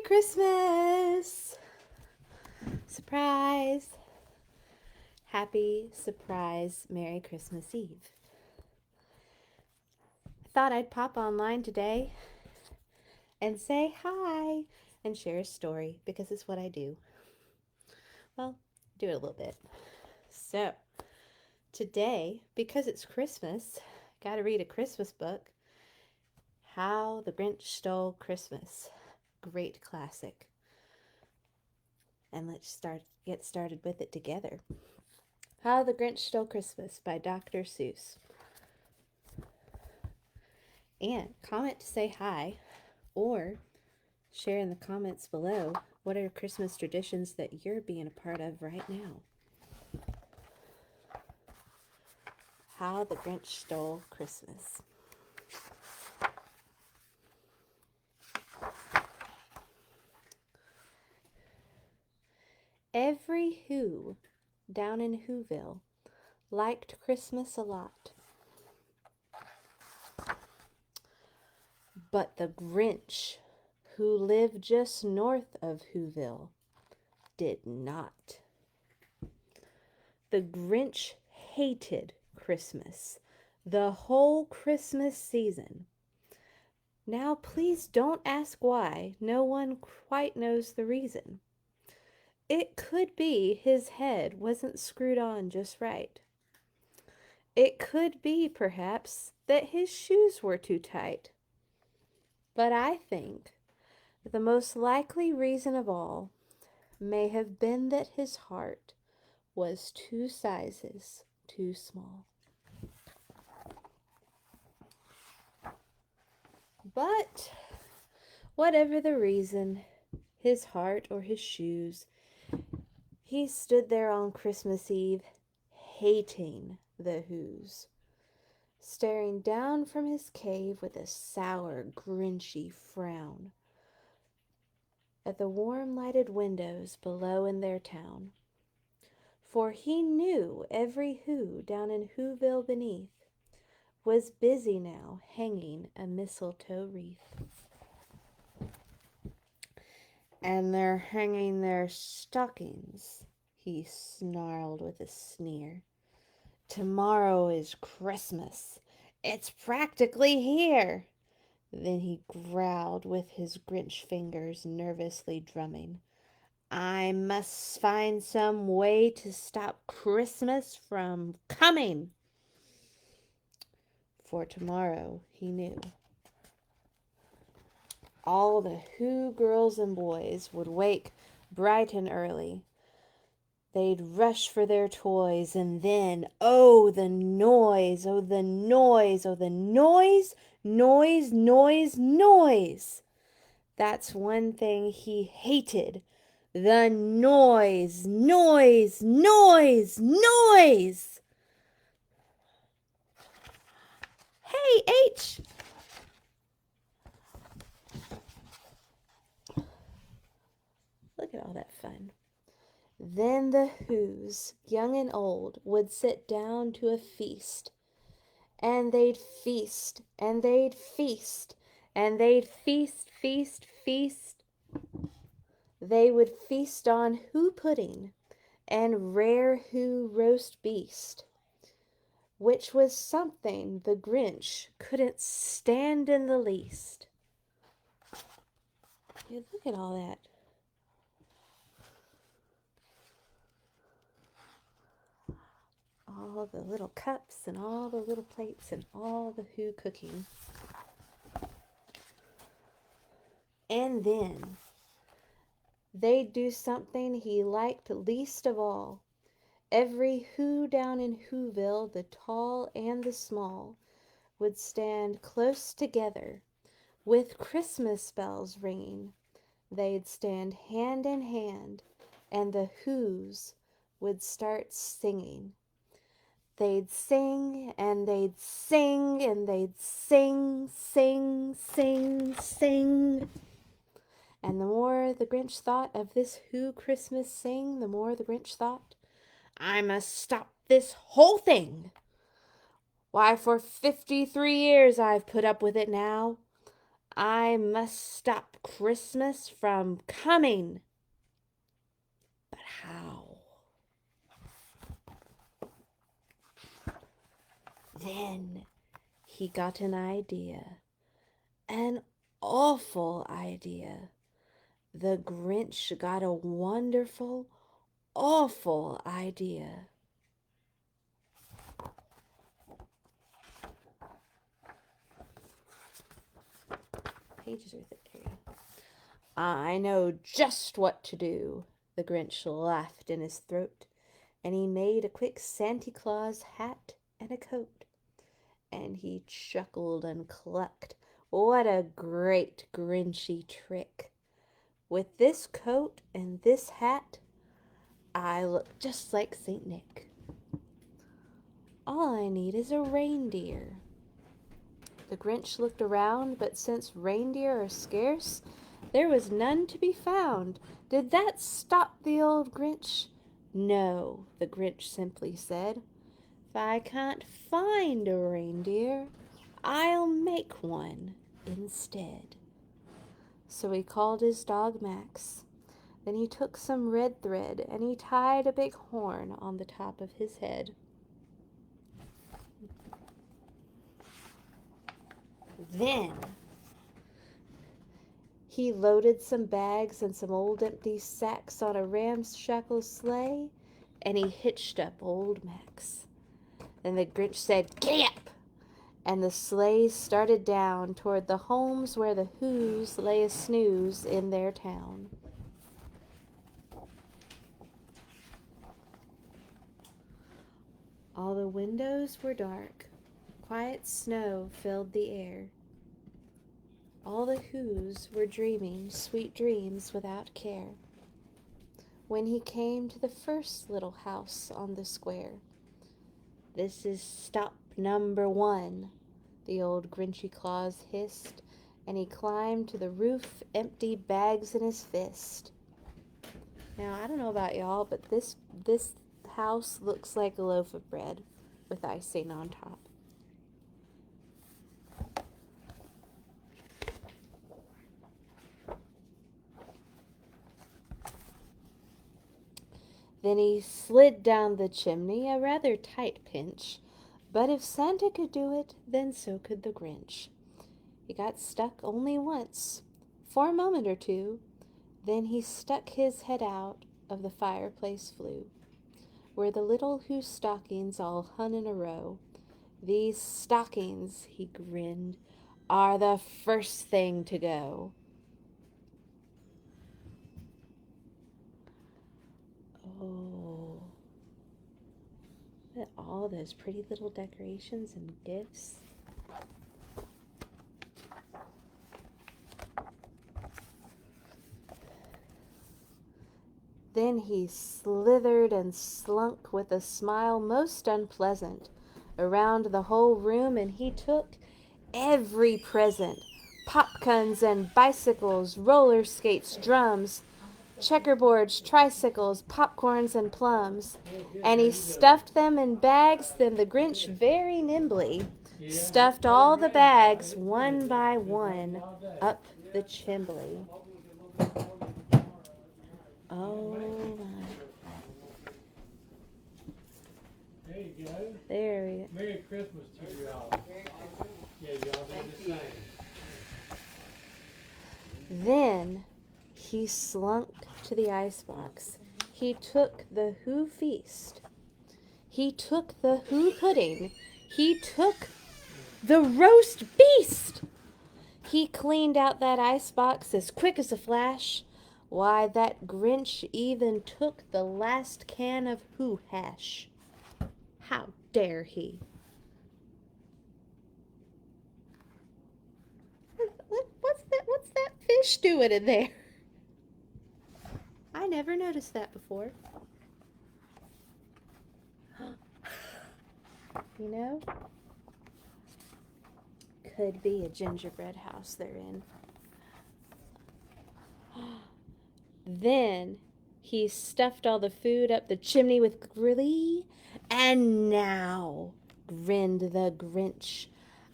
Christmas! Surprise! Happy, surprise, Merry Christmas Eve. I thought I'd pop online today and say hi and share a story because it's what I do. Well, do it a little bit. So, today, because it's Christmas, gotta read a Christmas book. How the Grinch Stole Christmas. Great classic. And let's get started with it together. How the Grinch Stole Christmas by Dr. Seuss. And comment to say hi, or share in the comments below what are Christmas traditions that you're being a part of right now. How the Grinch Stole Christmas. Every Who down in Whoville liked Christmas a lot. But the Grinch, who lived just north of Whoville, did not. The Grinch hated Christmas, the whole Christmas season. Now please don't ask why. No one quite knows the reason. It could be his head wasn't screwed on just right. It could be, perhaps, that his shoes were too tight. But I think the most likely reason of all may have been that his heart was 2 sizes too small. But whatever the reason, his heart or his shoes, he stood there on Christmas Eve, hating the Whos, staring down from his cave with a sour, grinchy frown at the warm lighted windows below in their town. For he knew every Who down in Whoville beneath was busy now hanging a mistletoe wreath. And they're hanging their stockings, he snarled with a sneer. Tomorrow is Christmas. It's practically here. Then he growled with his Grinch fingers nervously drumming. I must find some way to stop Christmas from coming. For tomorrow, he knew, all the Who girls and boys would wake bright and early. They'd rush for their toys, and then, oh, the noise, oh, the noise, oh, the noise, noise, noise, noise. That's one thing he hated. The noise, noise, noise, noise. Hey, H. Look at all that fun. Then the Whos, young and old, would sit down to a feast. And they'd feast, and they'd feast, and they'd feast, feast, feast. They would feast on Who pudding and rare Who roast beast, which was something the Grinch couldn't stand in the least. Yeah, look at all that. All the little cups and all the little plates and all the Who cooking. And then they'd do something he liked least of all. Every Who down in Whoville, the tall and the small, would stand close together with Christmas bells ringing. They'd stand hand in hand, and the Whos would start singing. They'd sing, and they'd sing, and they'd sing, sing, sing, sing. And the more the Grinch thought of this Who Christmas sing, the more the Grinch thought, I must stop this whole thing. Why, for 53 years I've put up with it now. I must stop Christmas from coming. But how? Then he got an idea, an awful idea. The Grinch got a wonderful, awful idea. Pages are thick here. I know just what to do. The Grinch laughed in his throat, and he made a quick Santa Claus hat and a coat. And he chuckled and clucked. What a great Grinchy trick! With this coat and this hat, I look just like Saint Nick. All I need is a reindeer. The Grinch looked around, but since reindeer are scarce, there was none to be found. Did that stop the old Grinch? No, the Grinch simply said. If I can't find a reindeer, I'll make one instead. So he called his dog Max. Then he took some red thread and he tied a big horn on the top of his head. Then he loaded some bags and some old empty sacks on a ramshackle sleigh, and he hitched up old Max. Then the Grinch said, "Giddy up!" And the sleigh started down toward the homes where the Who's lay a snooze in their town. All the windows were dark. Quiet snow filled the air. All the Who's were dreaming sweet dreams without care. When he came to the first little house on the square, "This is stop number 1, the old Grinchy Claus hissed, and he climbed to the roof, empty bags in his fist. Now, I don't know about y'all, but this house looks like a loaf of bread with icing on top. Then he slid down the chimney, a rather tight pinch, but if Santa could do it, then so could the Grinch. He got stuck only once, for a moment or two, then he stuck his head out of the fireplace flue, where the little Who stockings all hung in a row. "These stockings," he grinned, "are the first thing to go." Oh, look at all those pretty little decorations and gifts. Then he slithered and slunk with a smile most unpleasant around the whole room, and he took every present: popguns and bicycles, roller skates, drums, checkerboards, tricycles, popcorns, and plums, and he stuffed them in bags. Then the Grinch very nimbly stuffed all the bags one by one up the chimney. Oh my. There you go. There we go. Merry Christmas to you all. Yeah, y'all did the same. Then he slunk to the icebox. He took the Who feast. He took the Who pudding. He took the roast beast. He cleaned out that icebox as quick as a flash. Why, that Grinch even took the last can of Who hash. How dare he? What's that fish doing in there? I never noticed that before. You know? Could be a gingerbread house they're in. Then he stuffed all the food up the chimney with glee. "And now," grinned the Grinch,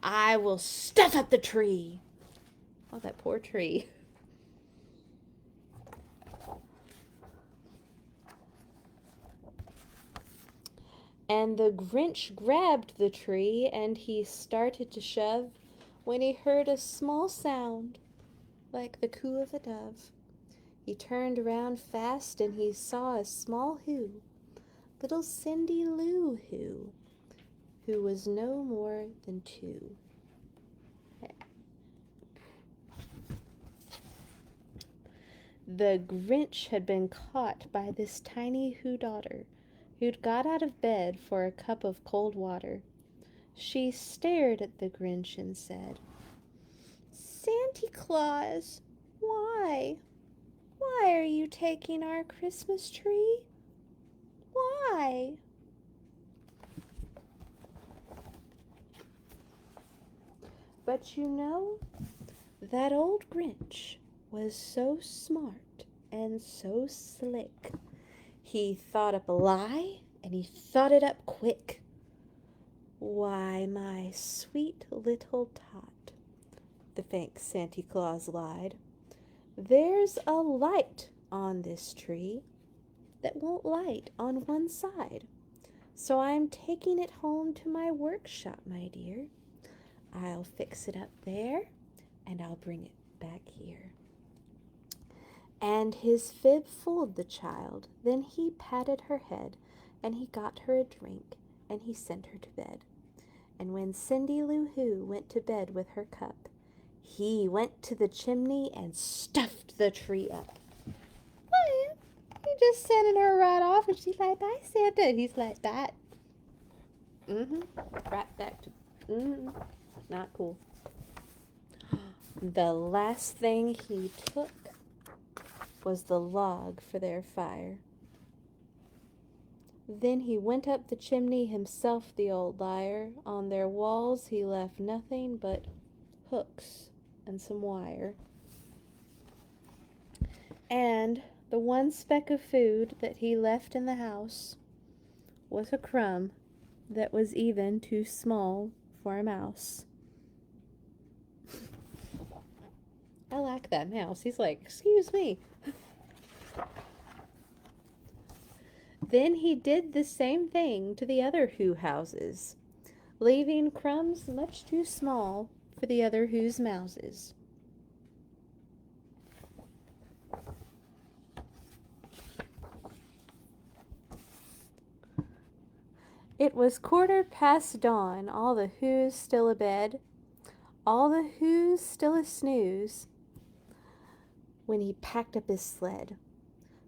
"I will stuff up the tree." Oh, that poor tree. And the Grinch grabbed the tree and he started to shove when he heard a small sound like the coo of a dove. He turned around fast and he saw a small Who, little Cindy Lou who was no more than 2. The Grinch had been caught by this tiny Who daughter, who'd got out of bed for a cup of cold water. She stared at the Grinch and said, "Santa Claus, why? Why are you taking our Christmas tree? Why?" But you know, that old Grinch was so smart and so slick. He thought up a lie, and he thought it up quick. "Why, my sweet little tot," the fake Santa Claus lied, "there's a light on this tree that won't light on one side. So I'm taking it home to my workshop, my dear. I'll fix it up there, and I'll bring it back here." And his fib fooled the child. Then he patted her head, and he got her a drink, and he sent her to bed. And when Cindy Lou Who went to bed with her cup, he went to the chimney and stuffed the tree up. What? He just sending her right off, and she's like, "Bye, Santa." And he's like, "That. Right back to, not cool." The last thing he took was the log for their fire. Then he went up the chimney himself, the old liar. On their walls he left nothing but hooks and some wire. And the one speck of food that he left in the house was a crumb that was even too small for a mouse. I like that mouse. He's like, "Excuse me." Then he did the same thing to the other Who houses, leaving crumbs much too small for the other Who's mouses. It was dawn, all the Who's still abed, all the Who's still a snooze, when he packed up his sled.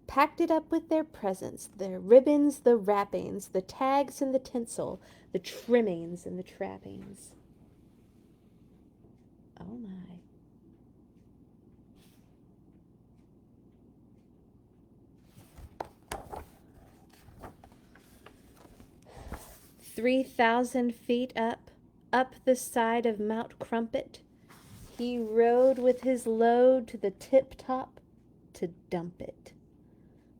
Packed it up with their presents, their ribbons, the wrappings, the tags and the tinsel, the trimmings and the trappings. Oh my. 3,000 feet up the side of Mount Crumpet, he rode with his load to the tip-top to dump it.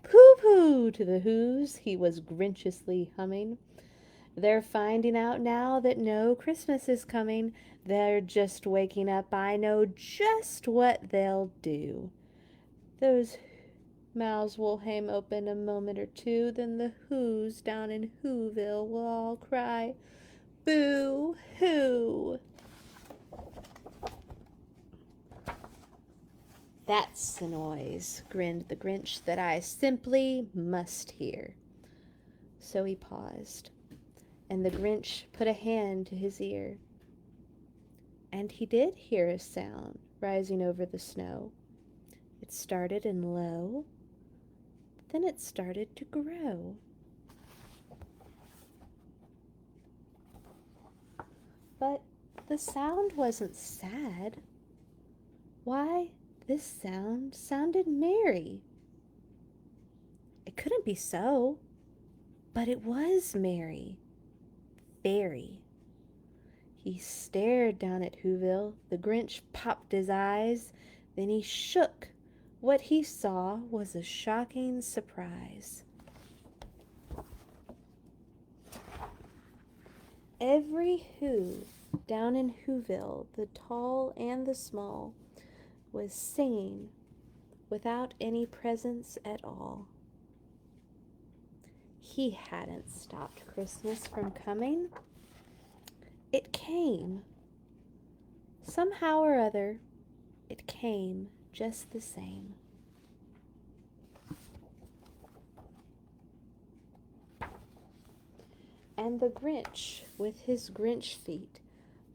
"Pooh-pooh" to the Who's, he was grinchiously humming. "They're finding out now that no Christmas is coming. They're just waking up. I know just what they'll do. Those mouths will hang open a moment or two, then the Who's down in Whoville will all cry, 'Boo-hoo!'" "That's the noise," grinned the Grinch, "that I simply must hear." So he paused, and the Grinch put a hand to his ear. And he did hear a sound rising over the snow. It started in low, then it started to grow. But the sound wasn't sad. Why, this sound sounded merry. It couldn't be so, but it was merry. Very. He stared down at Whoville. The Grinch popped his eyes. Then he shook. What he saw was a shocking surprise. Every Who down in Whoville, the tall and the small, was singing without any presents at all. He hadn't stopped Christmas from coming. It came. Somehow or other, it came just the same. And the Grinch, with his Grinch feet,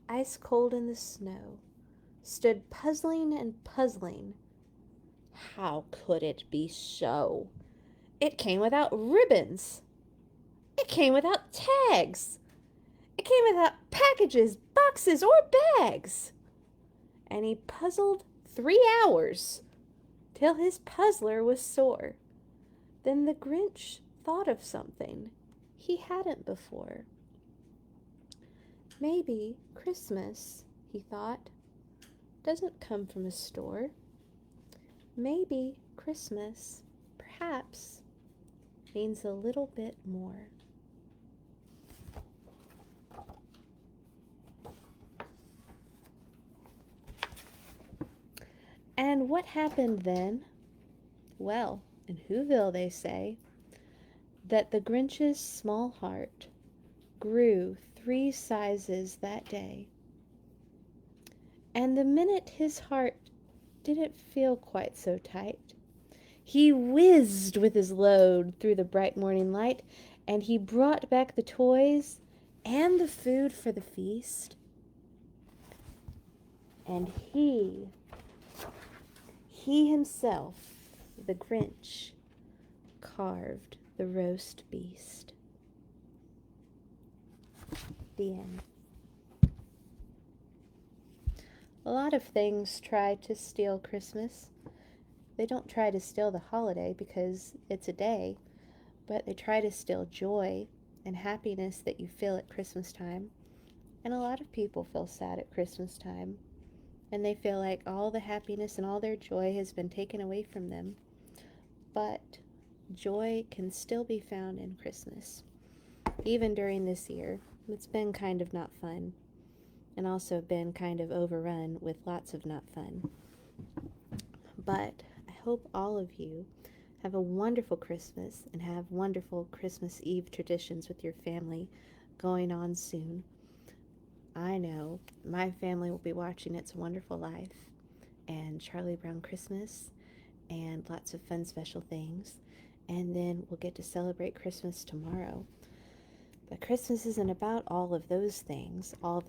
ice cold in the snow, stood puzzling and puzzling. How could it be so? It came without ribbons. It came without tags. It came without packages, boxes, or bags. And he puzzled 3 hours till his puzzler was sore. Then the Grinch thought of something he hadn't before. Maybe Christmas, he thought, doesn't come from a store. Maybe Christmas, perhaps, means a little bit more. And what happened then? Well, in Whoville they say that the Grinch's small heart grew 3 sizes that day. And the minute his heart didn't feel quite so tight, he whizzed with his load through the bright morning light, and he brought back the toys and the food for the feast. And he himself, the Grinch, carved the roast beast. The end. A lot of things try to steal Christmas. They don't try to steal the holiday because it's a day, but they try to steal joy and happiness that you feel at Christmas time. And a lot of people feel sad at Christmas time, and they feel like all the happiness and all their joy has been taken away from them. But joy can still be found in Christmas. Even during this year, it's been kind of not fun, and also been kind of overrun with lots of not fun. But I hope all of you have a wonderful Christmas and have wonderful Christmas Eve traditions with your family going on soon. I know my family will be watching It's a Wonderful Life and Charlie Brown Christmas and lots of fun special things. And then we'll get to celebrate Christmas tomorrow. But Christmas isn't about all of those things. All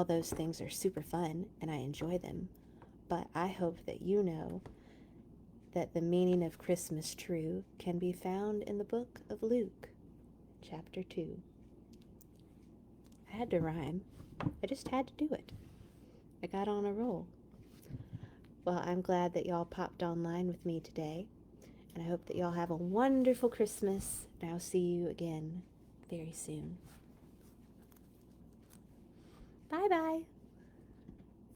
those things are super fun and I enjoy them. But I hope that you know that the meaning of Christmas true can be found in the book of Luke, chapter 2. I had to rhyme. I just had to do it. I got on a roll. Well, I'm glad that y'all popped online with me today, and I hope that y'all have a wonderful Christmas, and I'll see you again very soon. Bye-bye.